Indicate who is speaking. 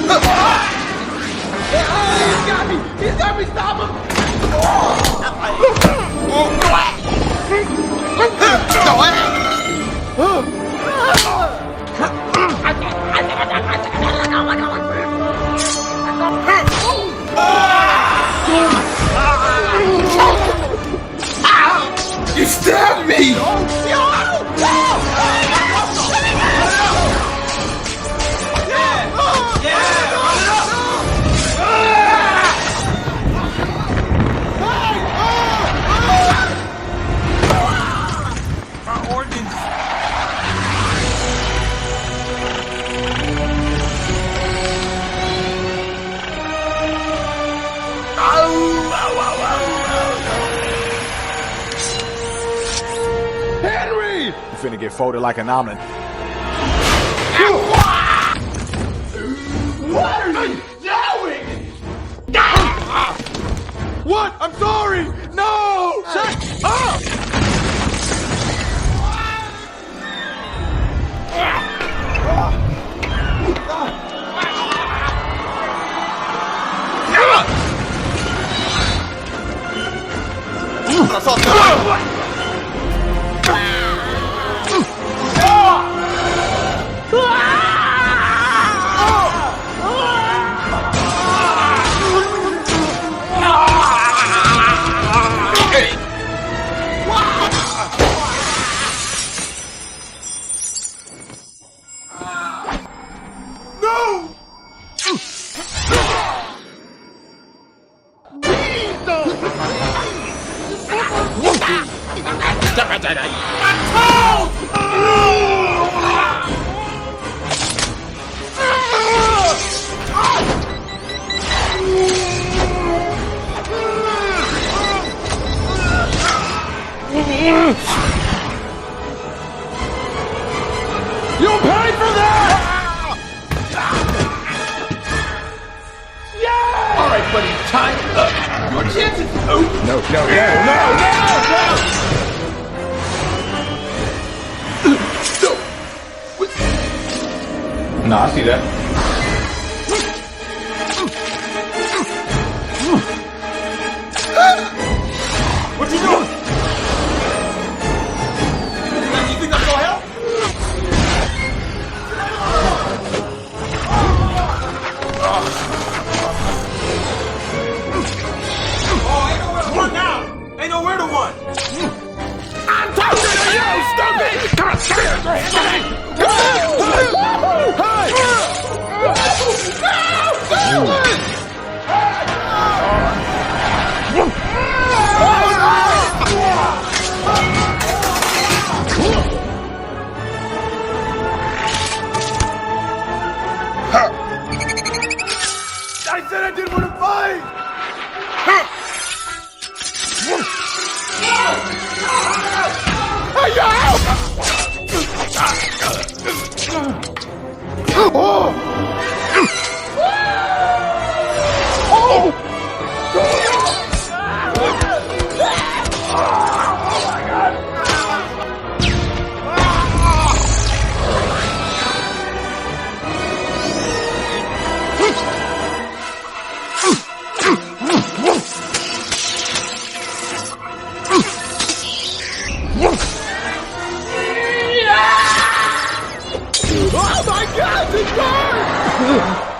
Speaker 1: He's got me! He's got me! Stop him!
Speaker 2: You stabbed me! Henry! You finna get folded like an omelet. What are you doing? What? I'm sorry! No! Shut up! You'll pay for that! Yeah! All right, buddy, time up. Your chances. Oh. No. No, I see that. What you doing? You think that's gonna help? Oh, ain't nowhere to run now. Ain't nowhere to run. I'm talking to you, stupid! Come on, go! I said I didn't want to fight! Oh my God, it's gone!